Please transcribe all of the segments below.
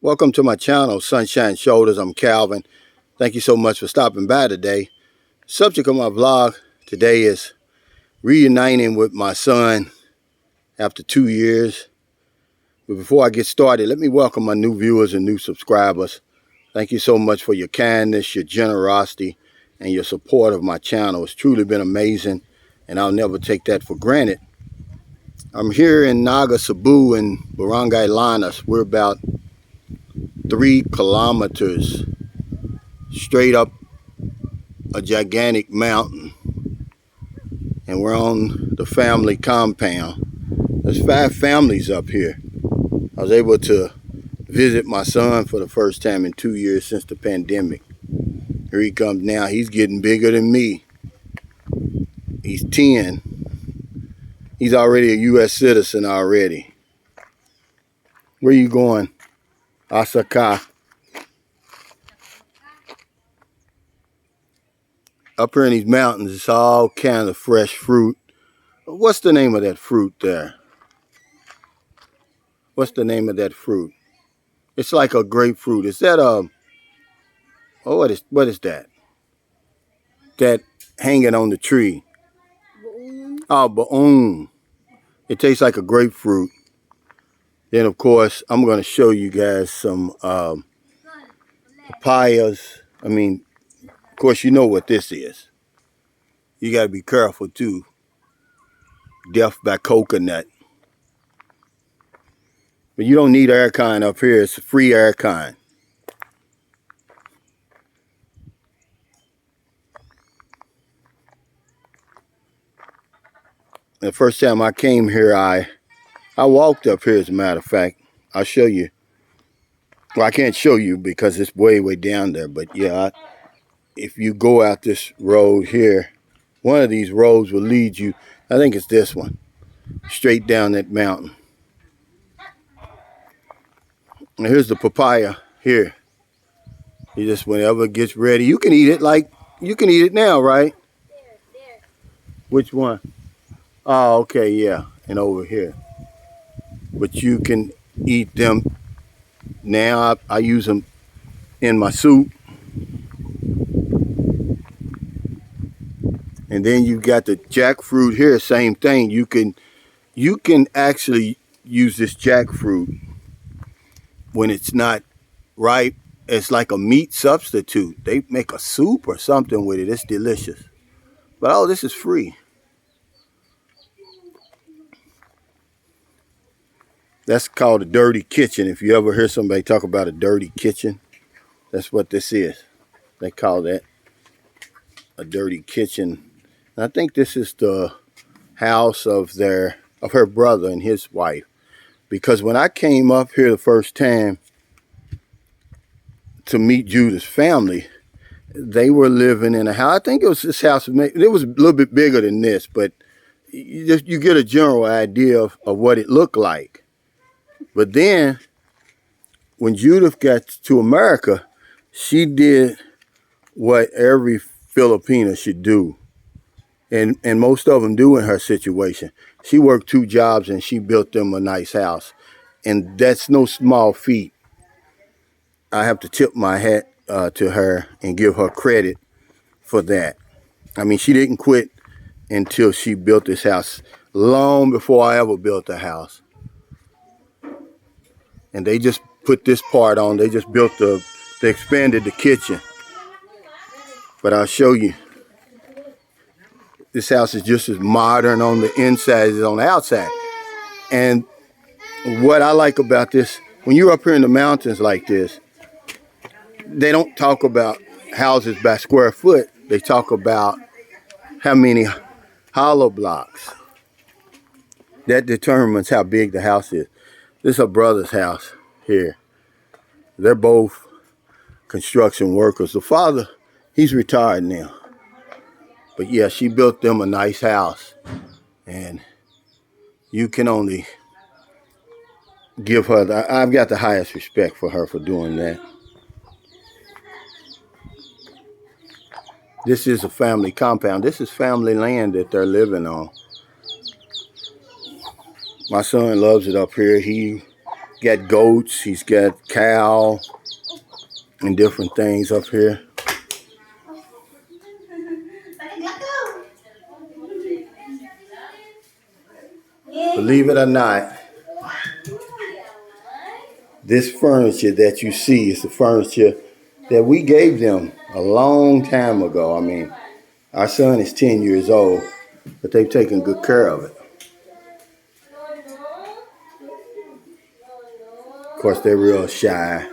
Welcome to my channel, Sunshine Shoulders. I'm Calvin. Thank you so much for stopping by today. Subject of my vlog today is reuniting with my son after 2 years. But before I get started, let me welcome my new viewers and new subscribers. Thank you so much for your kindness, your generosity, and your support of my channel. It's truly been amazing, and I'll never take that for granted. I'm here in Naga Cebu in Barangay Lanas. We're about 3 kilometers straight up a gigantic mountain, and we're on the family compound. There's 5 families up here. I was able to visit my son for the first time in 2 years since the pandemic. Here he comes now. He's getting bigger than me. He's 10. He's already a U.S. citizen already. Where you going? Asaka. Up here in these mountains, it's all kind of fresh fruit. What's the name of that fruit there? What's the name of that fruit? It's like a grapefruit. Is that a... Oh, what is that? That hanging on the tree. Baon. Oh, baon. It tastes like a grapefruit. Then, of course, I'm going to show you guys some papayas. Of course, you know what this is. You got to be careful, too. Death by coconut. But you don't need aircon up here. It's a free aircon. The first time I came here, I walked up here, as a matter of fact. I'll show you. Well, I can't show you because it's way down there. But yeah, if you go out this road here, one of these roads will lead you, I think it's this one, straight down that mountain. And here's the papaya here. You just, whenever it gets ready, you can eat it you can eat it now, right? There. Which one? Oh, okay, yeah, and over here. But you can eat them now. I use them in my soup. And then you got the jackfruit here, same thing. You can actually use this jackfruit when it's not ripe. It's like a meat substitute. They make a soup or something with it. It's delicious. But oh, this is free. That's called a dirty kitchen. If you ever hear somebody talk about a dirty kitchen, that's what this is. They call that a dirty kitchen. And I think this is the house of her brother and his wife. Because when I came up here the first time to meet Judah's family, they were living in a house. I think it was this house. It was a little bit bigger than this, but you get a general idea of what it looked like. But then, when Judith got to America, she did what every Filipina should do, and most of them do in her situation. She worked 2 jobs and she built them a nice house, and that's no small feat. I have to tip my hat to her and give her credit for that. She didn't quit until she built this house, long before I ever built a house. And they just put this part on. They just they expanded the kitchen. But I'll show you. This house is just as modern on the inside as on the outside. And what I like about this, when you're up here in the mountains like this, they don't talk about houses by square foot. They talk about how many hollow blocks. That determines how big the house is. This is her brother's house here. They're both construction workers. The father, he's retired now. But yeah, she built them a nice house. And you can only give her, I've got the highest respect for her for doing that. This is a family compound. This is family land that they're living on. My son loves it up here. He got goats, he's got cow and different things up here. Believe it or not, this furniture that you see is the furniture that we gave them a long time ago. I mean, our son is 10 years old, but they've taken good care of it. Of course, they're real shy.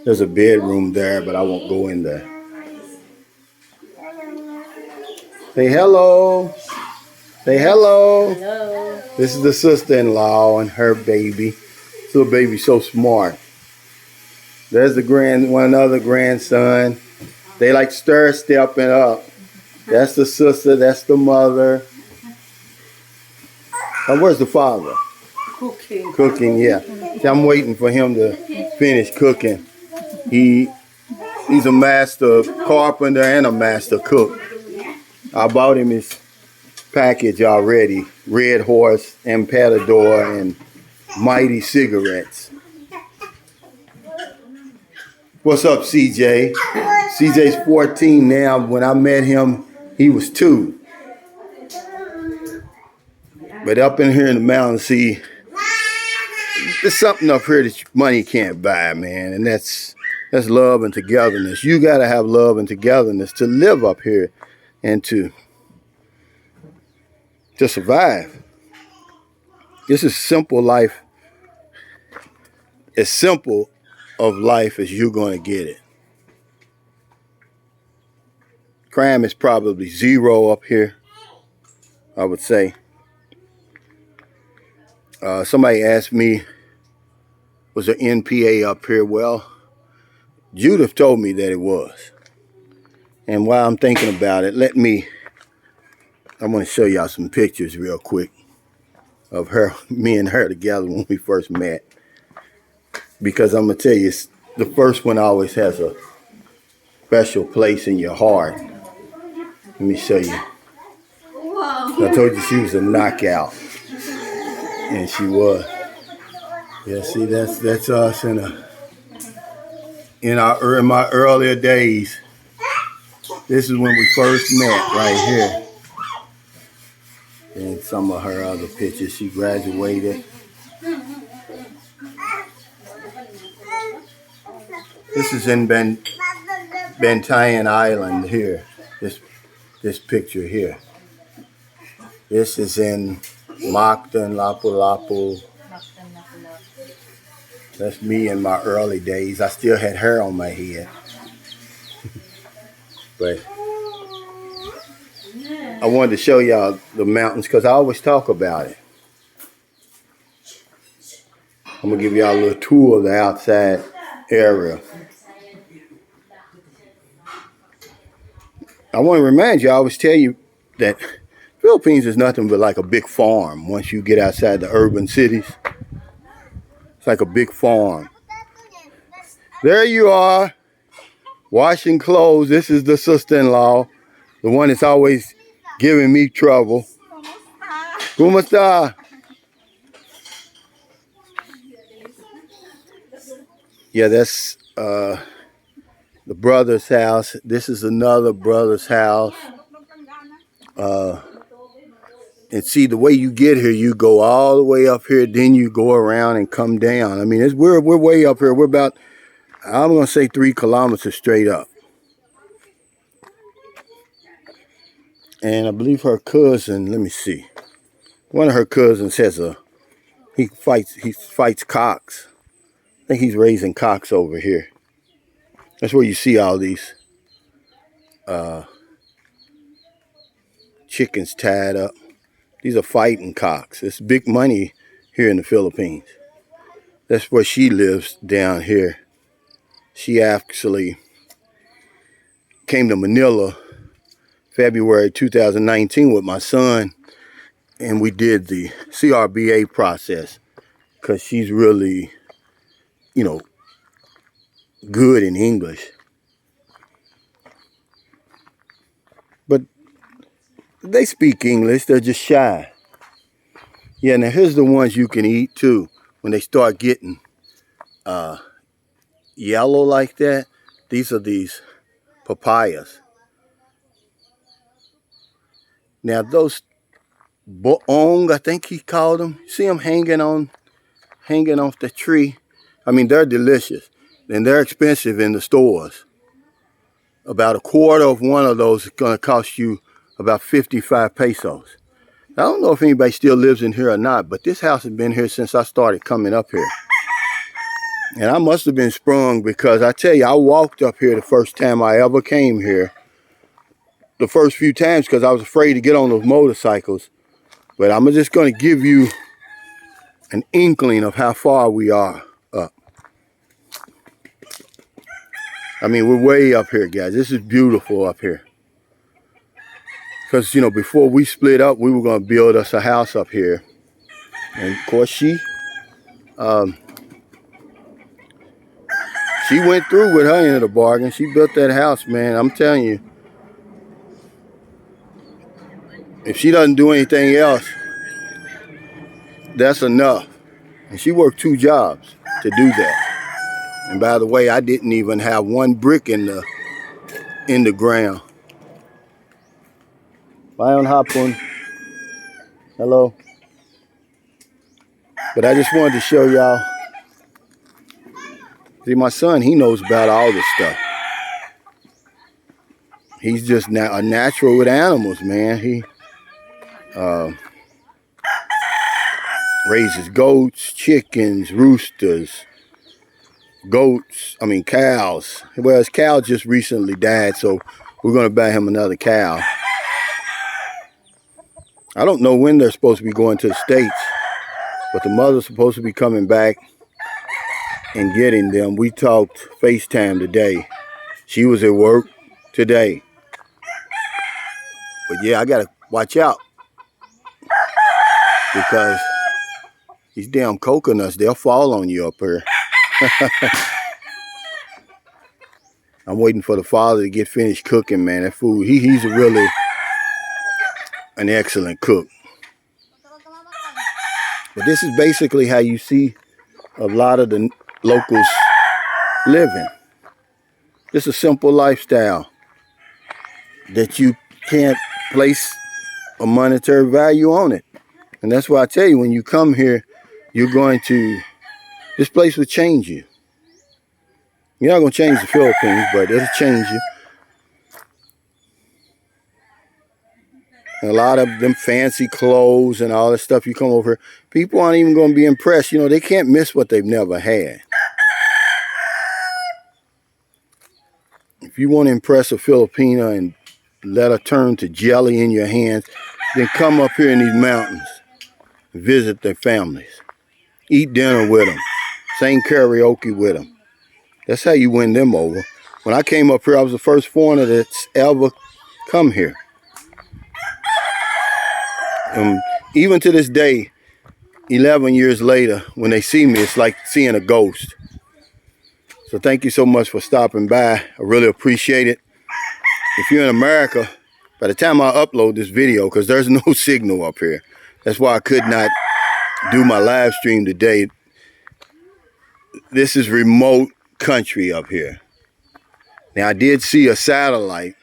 There's a bedroom there, but I won't go in there. Say hello. Say hello. Hello. This is the sister-in-law and her baby. This little baby's so smart. There's the one other grandson. They like stepping up. That's the sister. That's the mother. And where's the father? Cooking. Cooking, yeah. See, I'm waiting for him to finish cooking. He's a master carpenter and a master cook. I bought him his package already. Red Horse, Empatador, and Mighty cigarettes. What's up, CJ? CJ's 14 now. When I met him, he was 2. But up in here in the mountains, see, there's something up here that money can't buy, man. And that's love and togetherness. You got to have love and togetherness to live up here and to survive. This is simple life. As simple of life as you're going to get it. Crime is probably 0 up here, I would say. Somebody asked me, was there NPA up here? Well, Judith told me that it was. And while I'm thinking about it, I want to show y'all some pictures real quick of me and her together when we first met. Because I'm going to tell you, the first one always has a special place in your heart. Let me show you. Whoa. I told you she was a knockout. And she was. Yeah, see, that's us in my earlier days. This is when we first met right here. And some of her other pictures. She graduated. This is in Bantayan Island here. This picture here. This is in Mactan, Lapu-Lapu. That's me in my early days. I still had hair on my head. But I wanted to show y'all the mountains because I always talk about it. I'm going to give y'all a little tour of the outside area. I want to remind you, I always tell you that Philippines is nothing but like a big farm once you get outside the urban cities. It's like a big farm. There you are, washing clothes. This is the sister-in-law, the one that's always giving me trouble. Kumusta? Yeah, that's the brother's house. This is another brother's house. And see, the way you get here, you go all the way up here, then you go around and come down. I mean, we're way up here. We're about, I'm going to say 3 kilometers straight up. And I believe her cousin, let me see. One of her cousins has he fights cocks. I think he's raising cocks over here. That's where you see all these chickens tied up. These are fighting cocks. It's big money here in the Philippines. That's where she lives down here. She actually came to Manila February 2019 with my son, and we did the CRBA process because she's really, good in English. But they speak English, they're just shy. Yeah, now here's the ones you can eat too. When they start getting yellow like that, these are these papayas. Now those boong, I think he called them. See them hanging off the tree? I mean, they're delicious. And they're expensive in the stores. About a quarter of one of those is going to cost you about 55 pesos. I don't know if anybody still lives in here or not, but this house has been here since I started coming up here. And I must have been sprung because I tell you, I walked up here the first time I ever came here. The first few times because I was afraid to get on those motorcycles. But I'm just going to give you an inkling of how far we are up. I mean, we're way up here, guys. This is beautiful up here. Because, you know, before we split up, we were going to build us a house up here. And, of course, she went through with her end of the bargain. She built that house, man. I'm telling you. If she doesn't do anything else, that's enough. And she worked 2 jobs to do that. And by the way, I didn't even have one brick in the ground. Bayon hapon. Hello. But I just wanted to show y'all. See, my son, he knows about all this stuff. He's just a natural with animals, man. He raises goats, chickens, roosters, cows. Well, his cow just recently died, so we're going to buy him another cow. I don't know when they're supposed to be going to the States, but the mother's supposed to be coming back and getting them. We talked FaceTime today. She was at work today. But yeah, I got to watch out because these damn coconuts, they'll fall on you up here. I'm waiting for the father to get finished cooking, man. That food, he's really an excellent cook. But this is basically how you see a lot of the locals living. Just a simple lifestyle that you can't place a monetary value on it. And that's why I tell you, when you come here, this place will change you. You're not going to change the Philippines, but it'll change you. And a lot of them fancy clothes and all that stuff, you come over here, people aren't even going to be impressed. You know, they can't miss what they've never had. If you want to impress a Filipina and let her turn to jelly in your hands, then come up here in these mountains and visit their families. Eat dinner with them. Sing karaoke with them. That's how you win them over. When I came up here, I was the first foreigner that's ever come here. Even to this day, 11 years later, when they see me, it's like seeing a ghost. So thank you so much for stopping by. I really appreciate it. If you're in America, by the time I upload this video, because there's no signal up here, that's why I could not do my live stream today. This is remote country up here. Now, I did see a satellite.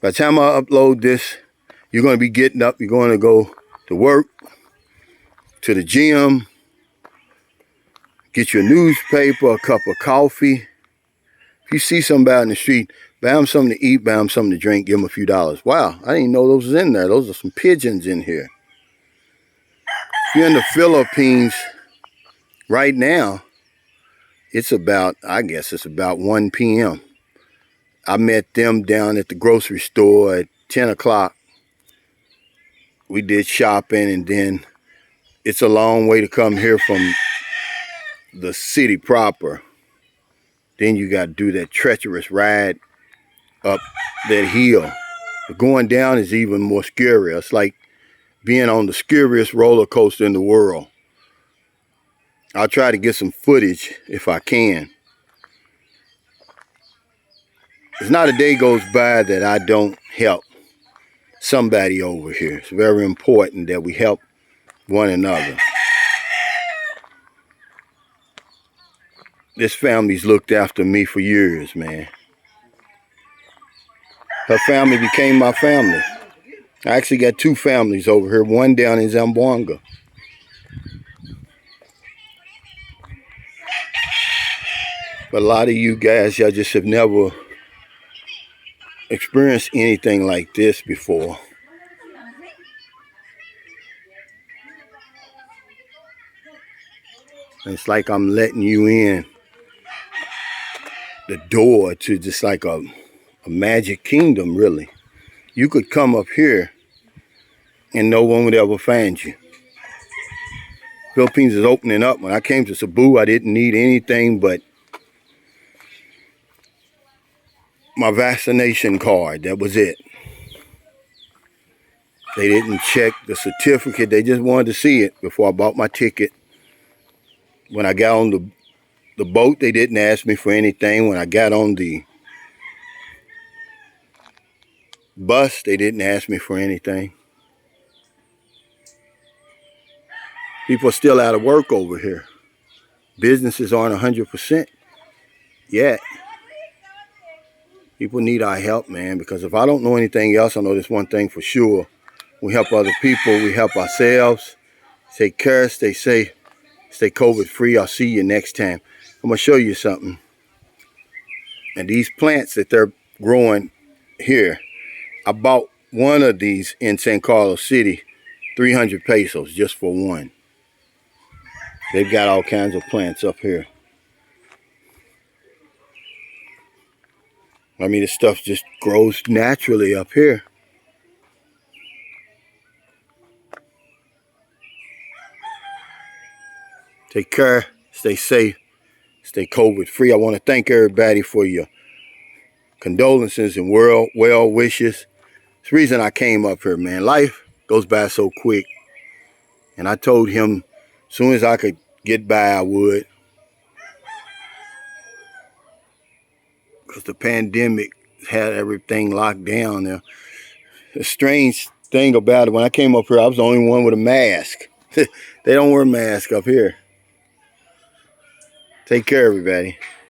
By the time I upload this, you're going to be getting up. You're going to go to work, to the gym, get your newspaper, a cup of coffee. If you see somebody in the street, buy them something to eat, buy them something to drink, give them a few dollars. Wow, I didn't know those was in there. Those are some pigeons in here. If you're in the Philippines right now, it's about 1 p.m. I met them down at the grocery store at 10 o'clock. We did shopping, and then it's a long way to come here from the city proper. Then you got to do that treacherous ride up that hill. But going down is even more scary. It's like being on the scariest roller coaster in the world. I'll try to get some footage if I can. There's not a day goes by that I don't help somebody over here. It's very important that we help one another. This family's looked after me for years, man. Her family became my family. I actually got two families over here, one down in Zamboanga. But a lot of you guys, y'all just have never experienced anything like this before. And it's like I'm letting you in the door to just like a magic kingdom, really. You could come up here and no one would ever find you. Philippines is opening up. When I came to Cebu, I didn't need anything but my vaccination card. That was it. They didn't check the certificate. They just wanted to see it before I bought my ticket. When I got on the boat, they didn't ask me for anything. When I got on the bus, they didn't ask me for anything. People are still out of work over here. Businesses aren't 100% yet. People need our help, man, because if I don't know anything else, I know this one thing for sure. We help other people. We help ourselves. Take care. Stay safe. Stay COVID free. I'll see you next time. I'm going to show you something. And these plants that they're growing here, I bought one of these in San Carlos City, 300 pesos just for one. They've got all kinds of plants up here. I mean, this stuff just grows naturally up here. Take care, stay safe, stay COVID free. I want to thank everybody for your condolences and well wishes. It's the reason I came up here, man. Life goes by so quick. And I told him as soon as I could get by, I would. Because the pandemic had everything locked down there. The strange thing about it, when I came up here, I was the only one with a mask. They don't wear masks up here. Take care, everybody.